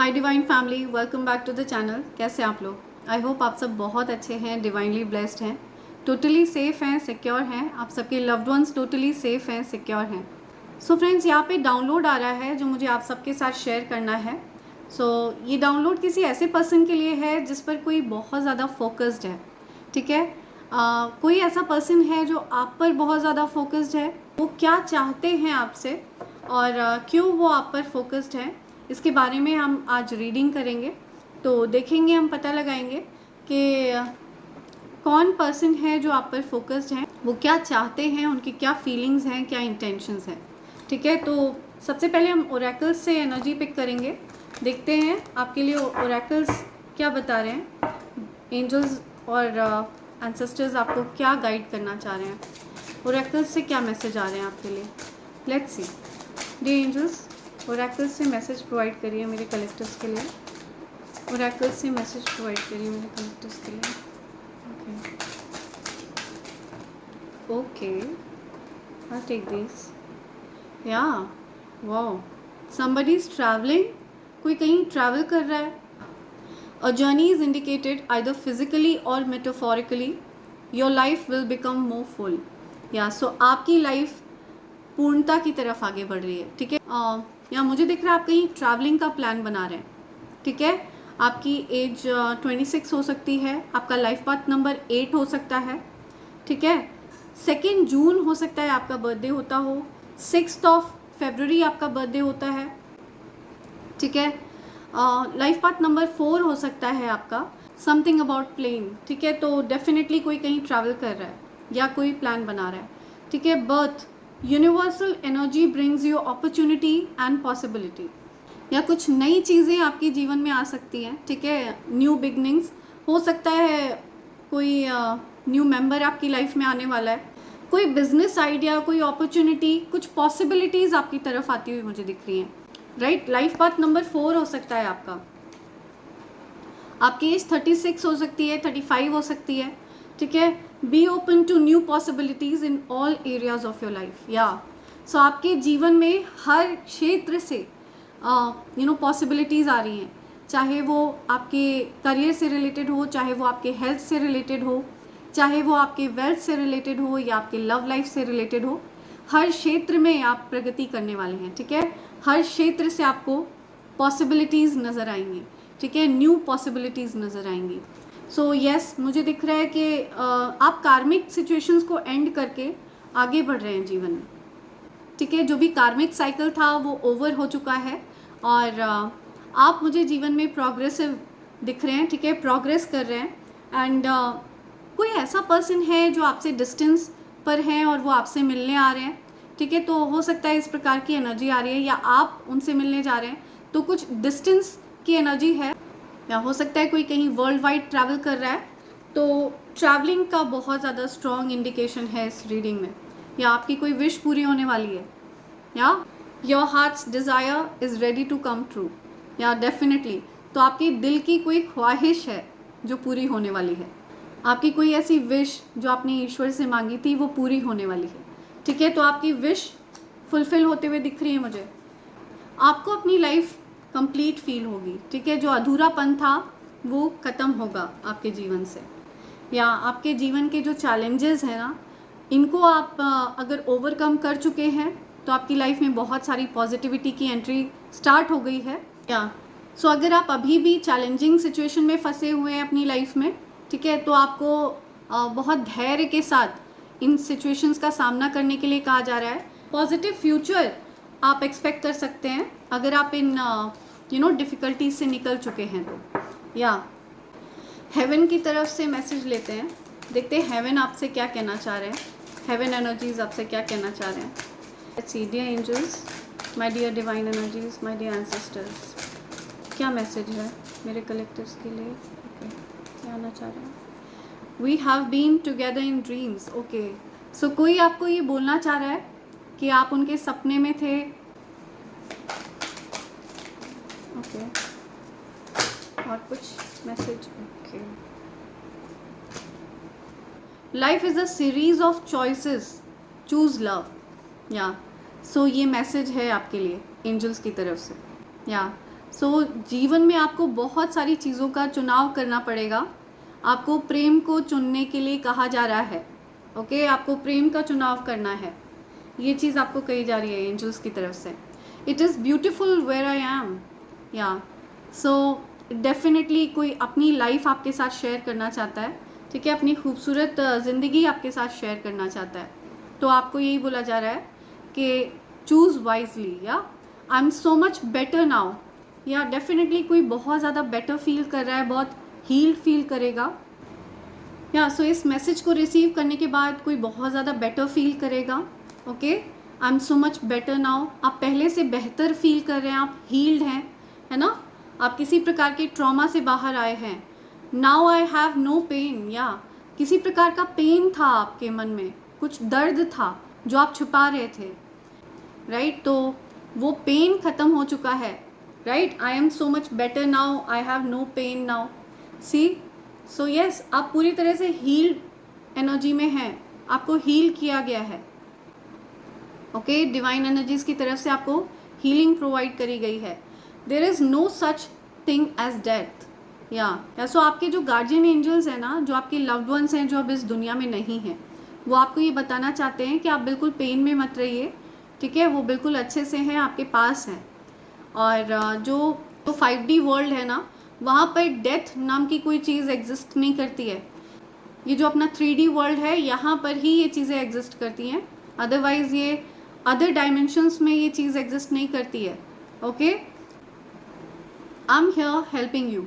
Hi divine family, welcome back to the channel. कैसे आप लोग? आई होप आप सब बहुत अच्छे हैं, डिवाइनली ब्लेस्ड हैं, टोटली सेफ़ हैं, सिक्योर हैं। आप सबके लव्ड वंस टोटली सेफ़ हैं, सिक्योर हैं। सो फ्रेंड्स, यहाँ पे डाउनलोड आ रहा है जो मुझे आप सबके साथ शेयर करना है। ये डाउनलोड किसी ऐसे पर्सन के लिए है जिस पर कोई बहुत ज़्यादा फोकस्ड है। ठीक है, कोई ऐसा पर्सन है जो आप पर बहुत ज़्यादा फोकस्ड है। वो क्या चाहते हैं आपसे और क्यों वो आप पर फोकस्ड है, इसके बारे में हम आज रीडिंग करेंगे। तो देखेंगे, हम पता लगाएंगे कि कौन पर्सन है जो आप पर फोकस्ड है, वो क्या चाहते हैं, उनकी क्या फीलिंग्स हैं, क्या इंटेंशंस हैं। ठीक है, तो सबसे पहले हम ओरेकल्स से एनर्जी पिक करेंगे। देखते हैं आपके लिए ओरेकल्स क्या बता रहे हैं, एंजल्स और एंसेस्टर्स आपको क्या गाइड करना चाह रहे हैं। ओरेकल्स से क्या मैसेज आ रहे हैं आपके लिए। Let's see. Dear angels, oracles से मैसेज प्रोवाइड करिए मेरे कलेक्टर्स के लिए। ओरेकल्स से मैसेज प्रोवाइड करिए मेरे कलेक्टर्स के लिए। Okay, I take this. या वाओ, समबडी इज ट्रैवलिंग। कोई कहीं ट्रैवल कर रहा है। A journey is indicated either physically or metaphorically. Your life will become more full. या सो आपकी लाइफ पूर्णता की तरफ आगे बढ़ रही है। ठीक है, या मुझे दिख रहा है आप कहीं ट्रैवलिंग का प्लान बना रहे हैं। ठीक है, आपकी एज 26 हो सकती है, आपका लाइफ पाथ नंबर 8 हो सकता है। ठीक है, 2 जून हो सकता है आपका बर्थडे होता हो, 6 फरवरी आपका बर्थडे होता है। ठीक है, लाइफ पाथ नंबर 4 हो सकता है आपका। Something about plane. ठीक है, तो डेफिनेटली कोई कहीं ट्रैवल कर रहा है या कोई प्लान बना रहा है। ठीक है, birth, universal energy brings you opportunity and possibility. या कुछ नई चीज़ें आपके जीवन में आ सकती हैं। ठीक है, न्यू बिगनिंग्स हो सकता है, कोई न्यू मेंबर आपकी लाइफ में आने वाला है, कोई बिजनेस आइडिया, कोई अपॉर्चुनिटी, कुछ पॉसिबिलिटीज़ आपकी तरफ आती हुई मुझे दिख रही हैं। राइट, लाइफ पाथ नंबर 4 हो सकता है आपका। आपकी एज 36 हो सकती है, 35 हो सकती है। ठीक है, be open to new possibilities in all areas of your life. या सो आपके जीवन में हर क्षेत्र से पॉसिबिलिटीज़ आ रही हैं, चाहे वो आपके करियर से रिलेटेड हो, चाहे वो आपके हेल्थ से रिलेटेड हो, चाहे वो आपके वेल्थ से रिलेटेड हो या आपके लव लाइफ से रिलेटेड हो। हर क्षेत्र में आप प्रगति करने वाले हैं। ठीक है, हर क्षेत्र से आपको पॉसिबिलिटीज़ नज़र आएंगी। ठीक है, न्यू पॉसिबिलिटीज़ नज़र आएंगी। सो यस, मुझे दिख रहा है कि आप कार्मिक सिचुएशंस को एंड करके आगे बढ़ रहे हैं जीवन में। ठीक है, जो भी कार्मिक साइकिल था वो ओवर हो चुका है और आप मुझे जीवन में प्रोग्रेसिव दिख रहे हैं। ठीक है, प्रोग्रेस कर रहे हैं। एंड कोई ऐसा पर्सन है जो आपसे डिस्टेंस पर है और वो आपसे मिलने आ रहे हैं। ठीक है, तो हो सकता है इस प्रकार की एनर्जी आ रही है, या आप उनसे मिलने जा रहे हैं तो कुछ डिस्टेंस की एनर्जी है, या हो सकता है कोई कहीं वर्ल्ड वाइड ट्रैवल कर रहा है। तो ट्रैवलिंग का बहुत ज़्यादा स्ट्रॉन्ग इंडिकेशन है इस रीडिंग में। या आपकी कोई विश पूरी होने वाली है, या your hearts desire is ready to come true. या डेफिनेटली, तो आपके दिल की कोई ख्वाहिश है जो पूरी होने वाली है। आपकी कोई ऐसी विश जो आपने ईश्वर से मांगी थी वो पूरी होने वाली है। ठीक है, तो आपकी विश फुलफिल होते हुए दिख रही है मुझे। आपको अपनी लाइफ कंप्लीट फील होगी। ठीक है, जो अधूरापन था वो ख़त्म होगा आपके जीवन से। या आपके जीवन के जो चैलेंजेस हैं ना, इनको आप अगर ओवरकम कर चुके हैं तो आपकी लाइफ में बहुत सारी पॉजिटिविटी की एंट्री स्टार्ट हो गई है। या सो अगर आप अभी भी चैलेंजिंग सिचुएशन में फंसे हुए हैं अपनी लाइफ में, ठीक है, तो आपको बहुत धैर्य के साथ इन सिचुएशंस का सामना करने के लिए कहा जा रहा है। पॉजिटिव फ्यूचर आप एक्सपेक्ट कर सकते हैं अगर आप इन डिफ़िकल्टीज से निकल चुके हैं तो। या हेवन की तरफ से मैसेज लेते हैं, देखते हैं हेवन आपसे क्या कहना चाह रहे हैं। हेवन एनर्जीज आपसे क्या कहना चाह रहे हैं। Let's see. Dear angels, my dear divine energies, my dear ancestors, क्या मैसेज है मेरे कलेक्टर्स के लिए। ओके, क्या आना चाह रहे हैं। We have been together in dreams. Okay, so कोई आपको ये बोलना चाह रहा है कि आप उनके सपने में थे। ओके, और कुछ message. Okay, life is a series of choices, choose love. या सो ये मैसेज है आपके लिए एंजल्स की तरफ से। या सो जीवन में आपको बहुत सारी चीज़ों का चुनाव करना पड़ेगा। आपको प्रेम को चुनने के लिए कहा जा रहा है। ओके, आपको प्रेम का चुनाव करना है, ये चीज़ आपको कही जा रही है एंजल्स की तरफ से। It is beautiful where I am, या सो डेफिनेटली कोई अपनी लाइफ आपके साथ शेयर करना चाहता है, ठीक है, अपनी खूबसूरत ज़िंदगी आपके साथ शेयर करना चाहता है, तो आपको यही बोला जा रहा है कि चूज़ वाइजली, या I am so much better now, या डेफिनेटली कोई बहुत ज़्यादा बेटर फील कर रहा है, बहुत हील्ड फील करेगा, या सो इस मैसेज को रिसीव करने के बाद कोई बहुत ज़्यादा बेटर फील करेगा। Okay, I am so much better now, आप पहले से बेहतर फील कर रहे हैं, आप हील्ड हैं, है ना, आप किसी प्रकार के ट्रॉमा से बाहर आए हैं। Now I have no pain, या किसी प्रकार का पेन था आपके मन में, कुछ दर्द था जो आप छुपा रहे थे, राइट, तो वो पेन ख़त्म हो चुका है, right, I am so much better now, I have no pain now, see, so yes, आप पूरी तरह से हील्ड एनर्जी में हैं, आपको हील किया गया है। ओके, डिवाइन एनर्जीज की तरफ से आपको हीलिंग प्रोवाइड करी गई है। There is no such thing as death, या सो आपके जो गार्जियन एंजल्स हैं ना, जो आपके लव्ड वंस हैं जो अब इस दुनिया में नहीं हैं, वो आपको ये बताना चाहते हैं कि आप बिल्कुल पेन में मत रहिए, ठीक है, वो बिल्कुल अच्छे से हैं, आपके पास हैं। और जो 5D वर्ल्ड है ना, वहाँ पर डेथ नाम की कोई चीज़ एग्जिस्ट नहीं करती है। ये जो अपना 3D वर्ल्ड है, यहाँ पर ही ये चीज़ें एग्जिस्ट करती हैं, अदरवाइज़ ये अदर डायमेंशंस में ये चीज़ एग्जिस्ट नहीं करती है। Okay, I am here helping you,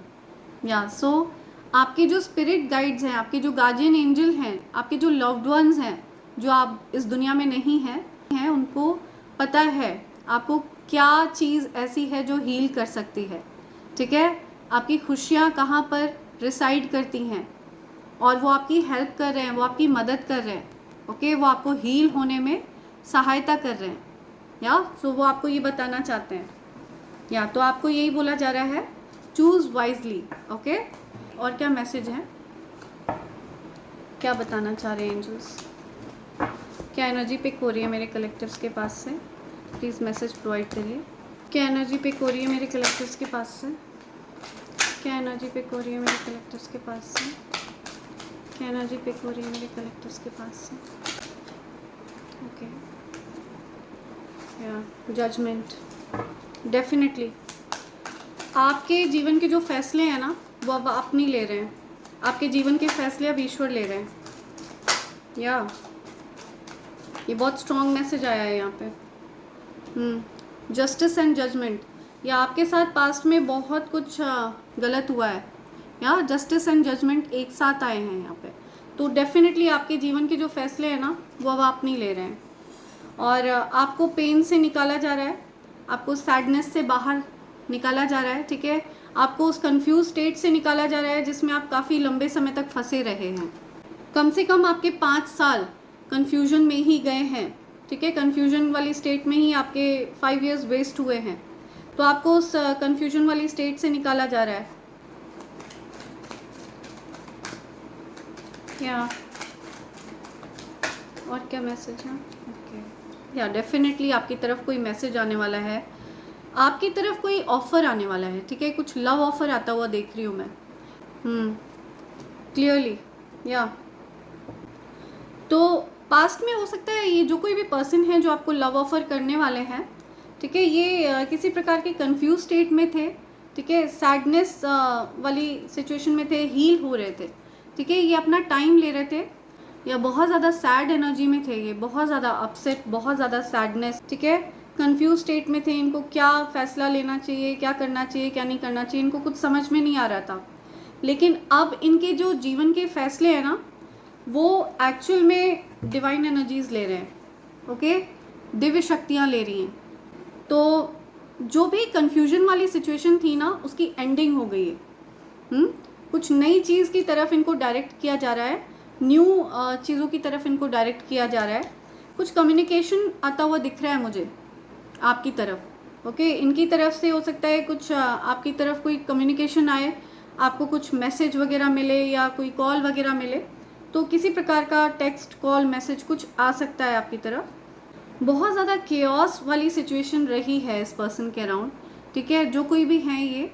या सो आपके जो स्पिरिट गाइड्स हैं, आपके जो गार्जियन एंजल हैं, आपके जो लव्ड वंस हैं जो आप इस दुनिया में नहीं हैं, उनको पता है आपको क्या चीज़ ऐसी है जो हील कर सकती है, ठीक है, आपकी खुशियाँ कहाँ पर रिसाइड करती हैं, और वो आपकी हेल्प कर रहे हैं, वो आपकी मदद कर रहे हैं। ओके, वो आपको हील होने में सहायता कर रहे हैं, या सो वो आपको ये बताना चाहते हैं, या तो आपको यही बोला जा रहा है, चूज़ वाइजली। ओके, और क्या मैसेज है, क्या बताना चाह रहे हैं एंजल्स, क्या एनर्जी पिक हो रही है मेरे कलेक्टिव्स के पास से, प्लीज़ मैसेज प्रोवाइड करिए। क्या एनर्जी पिक हो रही है मेरे कलेक्टिव्स के पास से, क्या एनर्जी पिक हो रही है मेरे कलेक्टिव्स के पास से, क्या एनर्जी पिक हो रही है मेरे कलेक्टिव्स के पास से। ओके, या जजमेंट, डेफिनेटली आपके जीवन के जो फैसले हैं ना, वो अब आप नहीं ले रहे हैं, आपके जीवन के फैसले अब ईश्वर ले रहे हैं, या ये बहुत स्ट्रॉन्ग मैसेज आया है यहाँ पे। जस्टिस एंड जजमेंट, या आपके साथ पास्ट में बहुत कुछ गलत हुआ है, या जस्टिस एंड जजमेंट एक साथ आए हैं यहाँ पे, तो डेफिनेटली आपके जीवन के जो फैसले हैं ना, वो अब आप नहीं ले रहे हैं, और आपको पेन से निकाला जा रहा है, आपको सैडनेस से बाहर निकाला जा रहा है, ठीक है, आपको उस कंफ्यूज स्टेट से निकाला जा रहा है जिसमें आप काफ़ी लंबे समय तक फंसे रहे हैं। कम से कम आपके 5 साल कन्फ्यूजन में ही गए हैं, ठीक है, कन्फ्यूजन वाली स्टेट में ही आपके 5 years वेस्ट हुए हैं, तो आपको उस कन्फ्यूजन वाली स्टेट से निकाला जा रहा है। या और क्या मैसेज है, ओके, या डेफिनेटली आपकी तरफ कोई मैसेज आने वाला है, आपकी तरफ कोई ऑफ़र आने वाला है, ठीक है, कुछ लव ऑफ़र आता हुआ देख रही हूँ मैं, क्लियरली, या तो पास्ट में हो सकता है ये जो कोई भी पर्सन है जो आपको लव ऑफ़र करने वाले हैं, ठीक है, ये किसी प्रकार के कंफ्यूज स्टेट में थे, ठीक है, सैडनेस वाली सिचुएशन में थे, हील हो रहे थे, ठीक है, ये अपना टाइम ले रहे थे, या बहुत ज़्यादा सैड एनर्जी में थे, ये बहुत ज़्यादा अपसेट, बहुत ज़्यादा सैडनेस, ठीक है, कंफ्यूज स्टेट में थे, इनको क्या फ़ैसला लेना चाहिए, क्या करना चाहिए, क्या नहीं करना चाहिए, इनको कुछ समझ में नहीं आ रहा था, लेकिन अब इनके जो जीवन के फैसले हैं ना, वो एक्चुअल में डिवाइन एनर्जीज़ ले रहे हैं, ओके, दिव्य शक्तियाँ ले रही हैं, तो जो भी कन्फ्यूजन वाली सिचुएशन थी ना, उसकी एंडिंग हो गई है, कुछ नई चीज़ की तरफ इनको डायरेक्ट किया जा रहा है, न्यू चीज़ों की तरफ इनको डायरेक्ट किया जा रहा है, कुछ कम्युनिकेशन आता हुआ दिख रहा है मुझे आपकी तरफ, ओके, इनकी तरफ से हो सकता है कुछ आपकी तरफ कोई कम्युनिकेशन आए, आपको कुछ मैसेज वगैरह मिले या कोई कॉल वगैरह मिले, तो किसी प्रकार का टेक्स्ट, कॉल, मैसेज कुछ आ सकता है आपकी तरफ। बहुत ज़्यादा केओस वाली सिचुएशन रही है इस पर्सन के अराउंड, ठीक है, जो कोई भी हैं ये,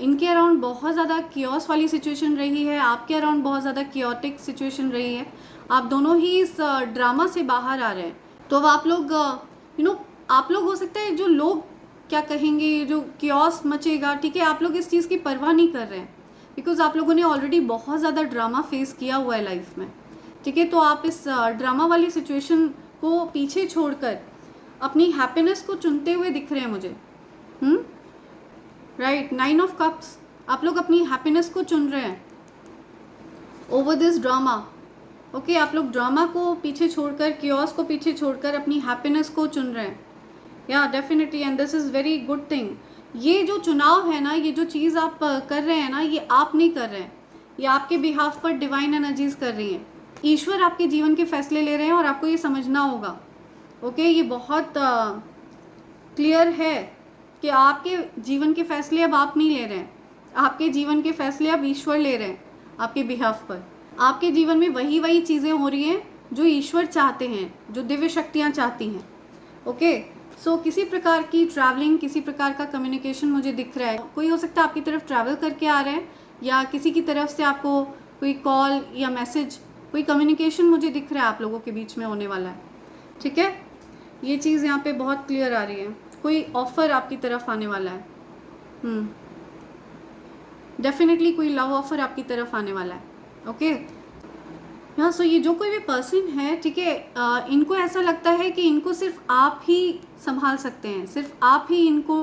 इनके अराउंड बहुत ज़्यादा कियोस वाली सिचुएशन रही है, आपके अराउंड बहुत ज़्यादा कियोटिक सिचुएशन रही है, आप दोनों ही इस ड्रामा से बाहर आ रहे हैं। तो अब आप लोग आप लोग हो सकता है जो लोग क्या कहेंगे, जो कियोस मचेगा, ठीक है, आप लोग इस चीज़ की परवाह नहीं कर रहे हैं, बिकॉज आप लोगों ने ऑलरेडी बहुत ज़्यादा ड्रामा फेस किया हुआ है लाइफ में, ठीक है। तो आप इस ड्रामा वाली सिचुएशन को पीछे छोड़कर अपनी हैप्पीनेस को चुनते हुए दिख रहे हैं मुझे। राइट, 9 ऑफ कप्स, आप लोग अपनी हैप्पीनेस को चुन रहे हैं ओवर दिस ड्रामा। ओके, आप लोग ड्रामा को पीछे छोड़कर, कियोस को पीछे छोड़कर अपनी हैप्पीनेस को चुन रहे हैं। या definitely, and this is very good thing. ये जो चुनाव है ना, ये जो चीज़ आप कर रहे हैं ना, ये आप नहीं कर रहे हैं, ये आपके बिहाफ पर डिवाइन एनर्जीज कर रही हैं। ईश्वर आपके जीवन के फैसले ले रहे हैं और आपको ये समझना होगा। ओके, ये बहुत क्लियर है कि आपके जीवन के फैसले अब आप नहीं ले रहे हैं, आपके जीवन के फैसले अब ईश्वर ले रहे हैं आपके बिहाफ पर। आपके जीवन में वही चीज़ें हो रही हैं जो ईश्वर चाहते हैं, जो दिव्य शक्तियाँ चाहती हैं। ओके, सो किसी प्रकार की ट्रैवलिंग, किसी प्रकार का कम्युनिकेशन मुझे दिख रहा है। कोई हो सकता है आपकी तरफ ट्रैवल करके आ रहे हैं, या किसी की तरफ से आपको कोई कॉल या मैसेज, कोई कम्युनिकेशन मुझे दिख रहा है आप लोगों के बीच में होने वाला है। ठीक है, ये चीज़ यहाँ पे बहुत क्लियर आ रही है। कोई ऑफ़र आपकी तरफ आने वाला है। डेफिनेटली कोई लव ऑफ़र आपकी तरफ आने वाला है। ओके, हाँ, सो ये जो कोई भी पर्सन है, ठीक है, इनको ऐसा लगता है कि इनको सिर्फ आप ही संभाल सकते हैं, सिर्फ आप ही इनको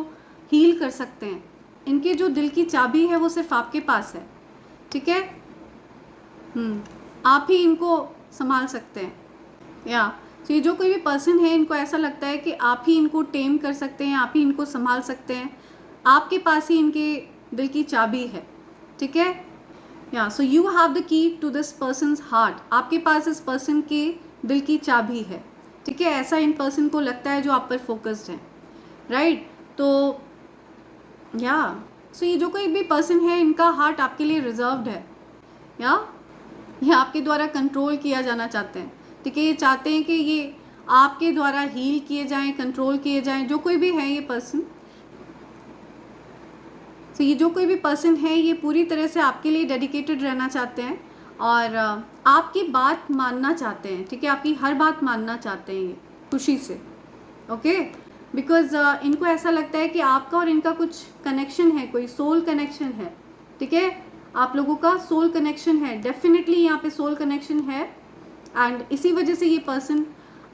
हील कर सकते हैं। इनके जो दिल की चाबी है वो सिर्फ आपके पास है। ठीक है, आप ही इनको संभाल सकते हैं। या तो ये जो कोई भी पर्सन है, इनको ऐसा लगता है कि आप ही इनको टेम कर सकते हैं, आप ही इनको संभाल सकते हैं, आपके पास ही इनके दिल की चाबी है। ठीक है, या so you have the key to this person's heart. आपके पास इस पर्सन के दिल की चाबी है। ठीक है, ऐसा इन पर्सन को लगता है जो आप पर फोकस्ड है। राइट, तो या सो ये जो कोई भी पर्सन है, इनका हार्ट आपके लिए रिजर्व्ड है, या ये आपके द्वारा कंट्रोल किया जाना चाहते हैं। ठीक है, ये चाहते हैं कि ये आपके द्वारा हील किए जाएं, कंट्रोल किए जाएं। जो कोई भी है ये पर्सन, तो ये जो कोई भी पर्सन है, ये पूरी तरह से आपके लिए डेडिकेटेड रहना चाहते हैं और आपकी बात मानना चाहते हैं। ठीक है, आपकी हर बात मानना चाहते हैं ये खुशी से। ओके, बिकॉज इनको ऐसा लगता है कि आपका और इनका कुछ कनेक्शन है, कोई सोल कनेक्शन है। ठीक है, आप लोगों का सोल कनेक्शन है, डेफिनेटली यहाँ पे सोल कनेक्शन है। एंड इसी वजह से ये पर्सन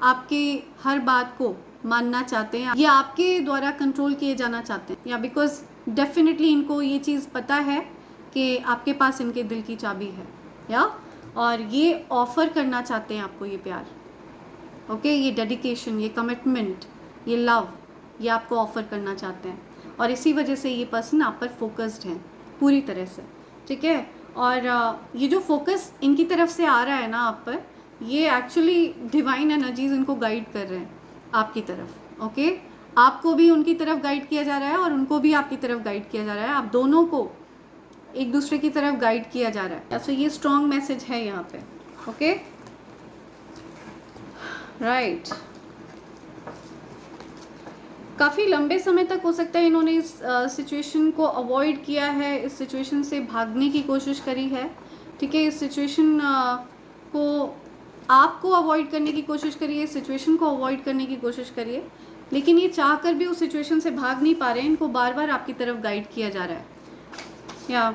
आपके हर बात को मानना चाहते हैं, ये आपके द्वारा कंट्रोल किए जाना चाहते हैं, या बिकॉज डेफिनेटली इनको ये चीज़ पता है कि आपके पास इनके दिल की चाबी है, या और ये ऑफ़र करना चाहते हैं आपको ये प्यार। ओके, ये डेडिकेशन, ये कमिटमेंट, ये लव, ये आपको ऑफ़र करना चाहते हैं और इसी वजह से ये पर्सन आप पर फोकस्ड है पूरी तरह से। ठीक है, और ये जो फोकस इनकी तरफ से आ रहा है ना आप पर, ये एक्चुअली डिवाइन एनर्जीज इनको गाइड कर रहे हैं आपकी तरफ। ओके, आपको भी उनकी तरफ गाइड किया जा रहा है और उनको भी आपकी तरफ गाइड किया जा रहा है। आप दोनों को एक दूसरे की तरफ गाइड किया जा रहा है। तो ये स्ट्रॉन्ग मैसेज है यहाँ पे। ओके, राइट, काफ़ी लंबे समय तक हो सकता है इन्होंने इस सिचुएशन को अवॉइड किया है, इस सिचुएशन से भागने की कोशिश करी है। ठीक है, इस सिचुएशन को आपको अवॉइड करने की कोशिश करिए, सिचुएशन को अवॉइड करने की कोशिश करिए, लेकिन ये चाह कर भी उस सिचुएशन से भाग नहीं पा रहे हैं। इनको बार बार आपकी तरफ गाइड किया जा रहा है। या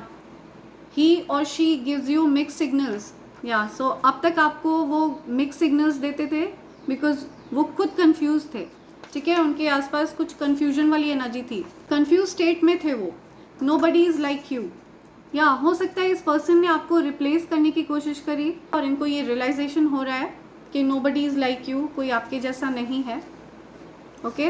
ही और she gives you mix signals. या सो अब तक आपको वो मिक्स सिग्नल्स देते थे बिकॉज वो खुद कंफ्यूज थे। ठीक है, उनके आसपास कुछ कंफ्यूजन वाली एनर्जी थी, कंफ्यूज स्टेट में थे वो। Nobody is like you. या हो सकता है इस पर्सन ने आपको रिप्लेस करने की कोशिश करी और इनको ये रियलाइजेशन हो रहा है कि नोबडी इज़ लाइक यू, कोई आपके जैसा नहीं है। ओके,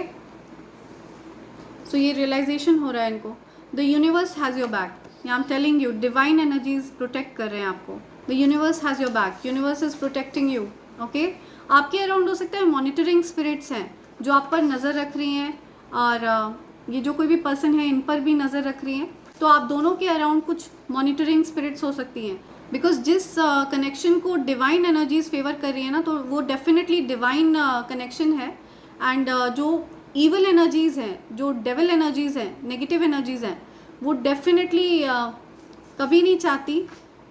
सो ये रियलाइजेशन हो रहा है इनको। The universe has your back. या I am telling you, divine energies protect कर रहे हैं आपको। The universe has your back, universe is protecting you. Okay, आपके अराउंड हो सकता है मॉनिटरिंग स्पिरिट्स हैं जो आप पर नज़र रख रही हैं, और ये जो कोई भी पर्सन है इन पर भी नज़र रख रही हैं। तो आप दोनों के अराउंड कुछ मॉनिटरिंग स्पिरिट्स हो सकती हैं, बिकॉज जिस कनेक्शन को डिवाइन एनर्जीज फेवर कर रही है ना, तो वो डेफिनेटली डिवाइन कनेक्शन है। एंड जो ईवल एनर्जीज़ हैं, जो डेविल एनर्जीज़ हैं, नेगेटिव एनर्जीज़ हैं, वो डेफिनेटली कभी नहीं चाहती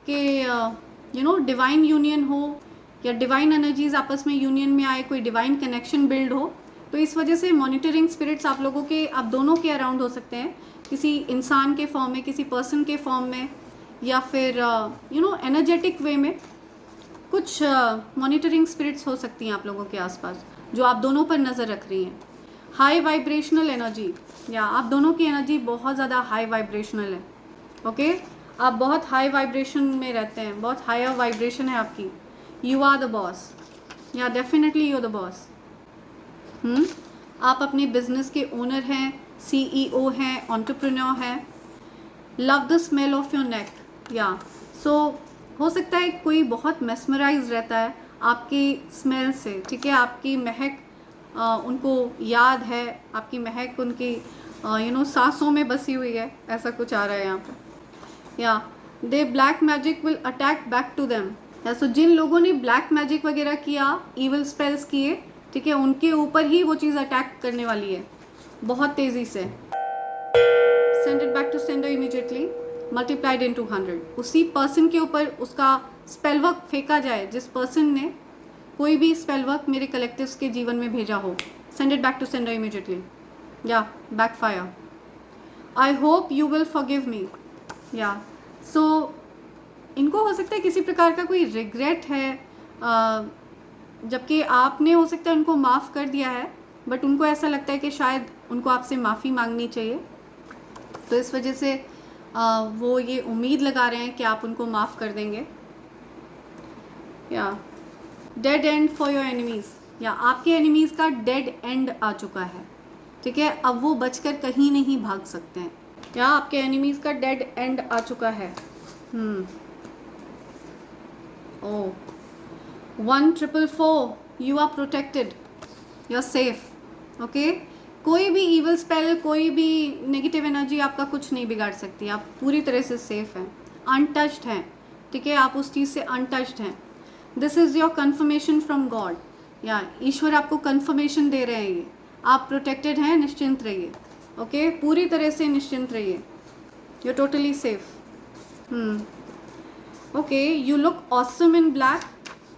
कि डिवाइन यूनियन हो या डिवाइन एनर्जीज़ आपस में यूनियन में आए, कोई डिवाइन कनेक्शन बिल्ड हो। तो इस वजह से मॉनिटरिंग स्पिरिट्स आप लोगों के, आप दोनों के अराउंड हो सकते हैं, किसी इंसान के फॉर्म में, किसी पर्सन के फॉर्म में, या फिर एनर्जेटिक वे में कुछ मॉनिटरिंग स्पिरिट्स हो सकती हैं आप लोगों के आसपास, जो आप दोनों पर नज़र रख रही हैं। हाई वाइब्रेशनल एनर्जी, या आप दोनों की एनर्जी बहुत ज़्यादा हाई वाइब्रेशनल है। ओके, आप बहुत हाई वाइब्रेशन में रहते हैं, बहुत हायर वाइब्रेशन है आपकी। यू आर द बॉस, या डेफिनेटली यू द बॉस। आप अपने बिजनेस के ओनर हैं, CEO हैं, एंटरप्रेन्योर हैं। Love the smell of your neck, या सो हो सकता है कोई बहुत मेस्मराइज रहता है आपकी स्मेल से, ठीक है, आपकी महक उनको याद है, आपकी महक उनकी सांसों में बसी हुई है, ऐसा कुछ आ रहा है यहाँ पर। या they black magic will attack back to them, या सो जिन लोगों ने ब्लैक मैजिक वगैरह किया, इविल स्पेल्स किए, ठीक है, उनके ऊपर ही वो चीज़ अटैक करने वाली है बहुत तेज़ी से। Send it back to sender immediately, multiplied in 200। उसी पर्सन के ऊपर उसका स्पेल वर्क फेंका जाए, जिस पर्सन ने कोई भी स्पेल वर्क मेरे कलेक्टिव्स के जीवन में भेजा हो। Send it back to sender immediately, या backfire. I hope you will forgive me, या सो इनको हो सकता है किसी प्रकार का कोई रिग्रेट है, जबकि आपने हो सकता है उनको माफ़ कर दिया है, बट उनको ऐसा लगता है कि शायद उनको आपसे माफ़ी मांगनी चाहिए। तो इस वजह से वो ये उम्मीद लगा रहे हैं कि आप उनको माफ़ कर देंगे। या dead and for your enemies, या आपके एनिमीज़ का डेड एंड आ चुका है, ठीक है, अब वो बचकर कहीं नहीं भाग सकते हैं, या आपके एनिमीज़ का डेड एंड आ चुका है। Oh 1444, you are protected, you are safe. Okay, कोई भी ईवल स्पेल, कोई भी नेगेटिव एनर्जी आपका कुछ नहीं बिगाड़ सकती, आप पूरी तरह से सेफ हैं, अनटच्ड हैं, ठीक है, आप उस चीज़ से अनटच्ड हैं। This is your conformation from God, या ईश्वर आपको कन्फर्मेशन दे रहे हैं, ये आप प्रोटेक्टेड हैं, निश्चिंत रहिए। ओके, पूरी तरह से निश्चिंत रहिए, you are totally safe. Okay, you look awesome in black,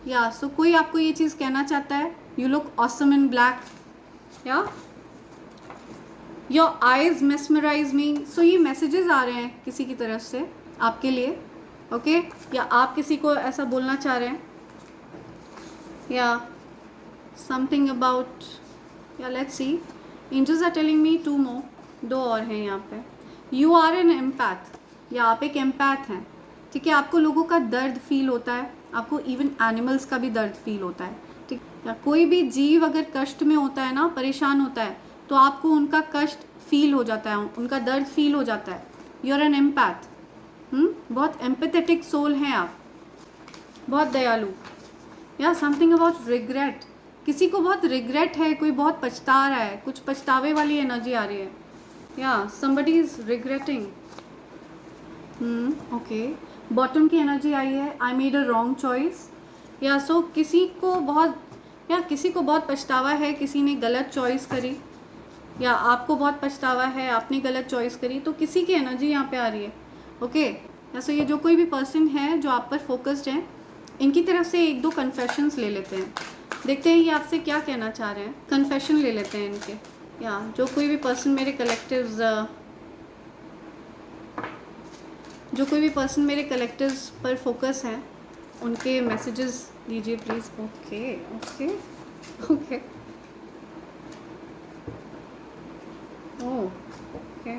या सो कोई आपको ये चीज़ कहना चाहता है, you look awesome in black, या your eyes mesmerise me. So ये मैसेजेस आ रहे हैं किसी की तरफ से आपके लिए, ओके, या आप किसी को ऐसा बोलना चाह रहे हैं, या समथिंग अबाउट, या let's see, angels are telling me 2 more, 2 और हैं यहाँ पे। यू आर एन एम्पैथ, या आप एक एम्पैथ हैं, ठीक है, आपको लोगों का दर्द फील होता है, आपको इवन एनिमल्स का भी दर्द फील होता है, ठीक, या कोई भी जीव अगर कष्ट में होता है ना, परेशान होता है, तो आपको उनका कष्ट फील हो जाता है, उनका दर्द फील हो जाता है। यू आर एन एम्पैथ, बहुत एम्पैथेटिक सोल हैं आप, बहुत दयालु। या समथिंग अबाउट रिग्रेट, किसी को बहुत रिग्रेट है, कोई बहुत पछता रहा है, कुछ पछतावे वाली एनर्जी आ रही है, या somebody is regretting. Okay, bottom की एनर्जी आई है, I made a wrong choice, या सो किसी को बहुत पछतावा है, किसी ने गलत चॉइस करी, या आपको बहुत पछतावा है, आपने गलत चॉइस करी, तो किसी की एनर्जी यहाँ पे आ रही है। ओके, या सो ये जो कोई भी पर्सन है जो आप पर फोकस्ड हैं, इनकी तरफ से 1-2 कन्फेशंस ले लेते हैं, देखते हैं ये आपसे क्या कहना चाह रहे हैं। कन्फेशन ले लेते हैं इनके, या जो कोई भी पर्सन मेरे कलेक्टिव्स पर फोकस हैं, उनके मैसेजेस दीजिए please. Okay okay okay, okay,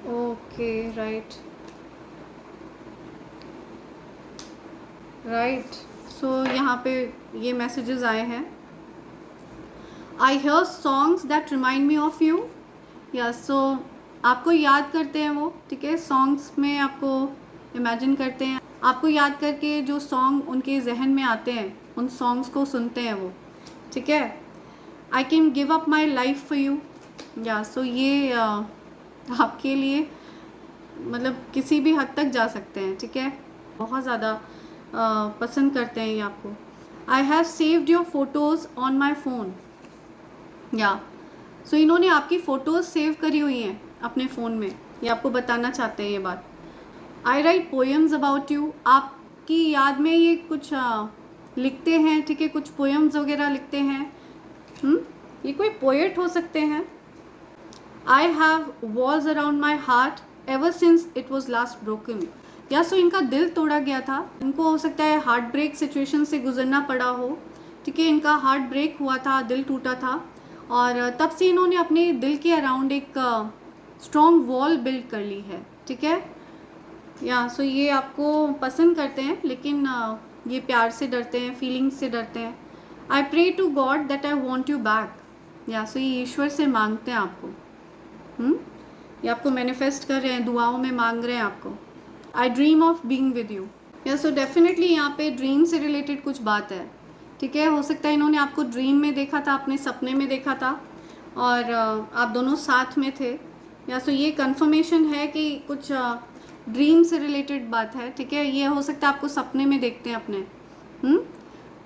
okay, right, so यहाँ पे ये मैसेजेस आए हैं, I hear songs that remind me of you, या सो आपको याद करते हैं वो, ठीक है, सॉन्ग्स में आपको इमेजिन करते हैं, आपको याद करके जो सॉन्ग उनके जहन में आते हैं, उन सॉन्ग्स को सुनते हैं वो, ठीक है। I can give up my life for you, या सो ये आपके लिए मतलब किसी भी हद तक जा सकते हैं, ठीक है, बहुत ज़्यादा पसंद करते हैं ये आपको। I have saved your photos on my phone. या सो इन्होंने आपकी फ़ोटोज़ सेव करी हुई हैं अपने फ़ोन में, ये आपको बताना चाहते हैं ये बात। आई राइट पोएम्स अबाउट यू, आपकी याद में ये कुछ लिखते हैं, ठीक है, कुछ पोएम्स वगैरह लिखते हैं। ये कोई पोएट हो सकते हैं। I have walls around my heart ever since it was last broken. या सो इनका दिल तोड़ा गया था, इनको हो सकता है हार्ट ब्रेक सिचुएशन से गुजरना पड़ा हो, ठीक है, इनका हार्ट ब्रेक हुआ था, दिल टूटा था, और तब से इन्होंने अपने दिल के अराउंड एक स्ट्रॉन्ग वॉल बिल्ड कर ली है, ठीक है। या सो ये आपको पसंद करते हैं, लेकिन ये प्यार से डरते हैं, फीलिंग्स से डरते हैं। I pray to God that I want you back. या सो ये ईश्वर से मांगते हैं आपको, ये आपको मैनिफेस्ट कर रहे हैं, दुआओं में मांग रहे हैं आपको। आई dream of being with you. या सो डेफिनेटली यहाँ पे ड्रीम से रिलेटेड कुछ बात है, ठीक है। हो सकता है इन्होंने आपको ड्रीम में देखा था, अपने सपने में देखा था, और आप दोनों साथ में थे। या सो ये कंफर्मेशन है कि कुछ ड्रीम से रिलेटेड बात है, ठीक है। ये हो सकता है आपको सपने में देखते हैं अपने,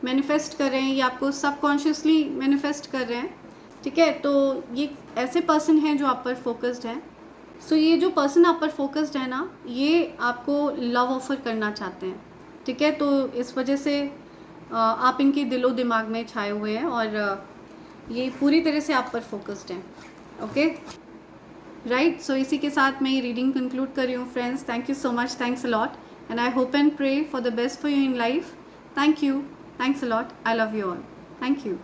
मैनिफेस्ट कर रहे हैं, ये आपको सबकॉन्शियसली मैनिफेस्ट कर रहे हैं, ठीक है। तो ये ऐसे पर्सन हैं जो आप पर फोकस्ड हैं। सो ये जो पर्सन आप पर फोकस्ड है ना, ये आपको लव ऑफर करना चाहते हैं, ठीक है। तो इस वजह से आप इनके दिलो दिमाग में छाए हुए हैं, और ये पूरी तरह से आप पर फोकस्ड हैं, ओके राइट। सो इसी के साथ मैं ये रीडिंग कंक्लूड कर रही हूँ friends. Thank you so much, thanks a lot, and I hope and pray for the best for you in life. Thank you, thanks a lot, I love you all, thank you.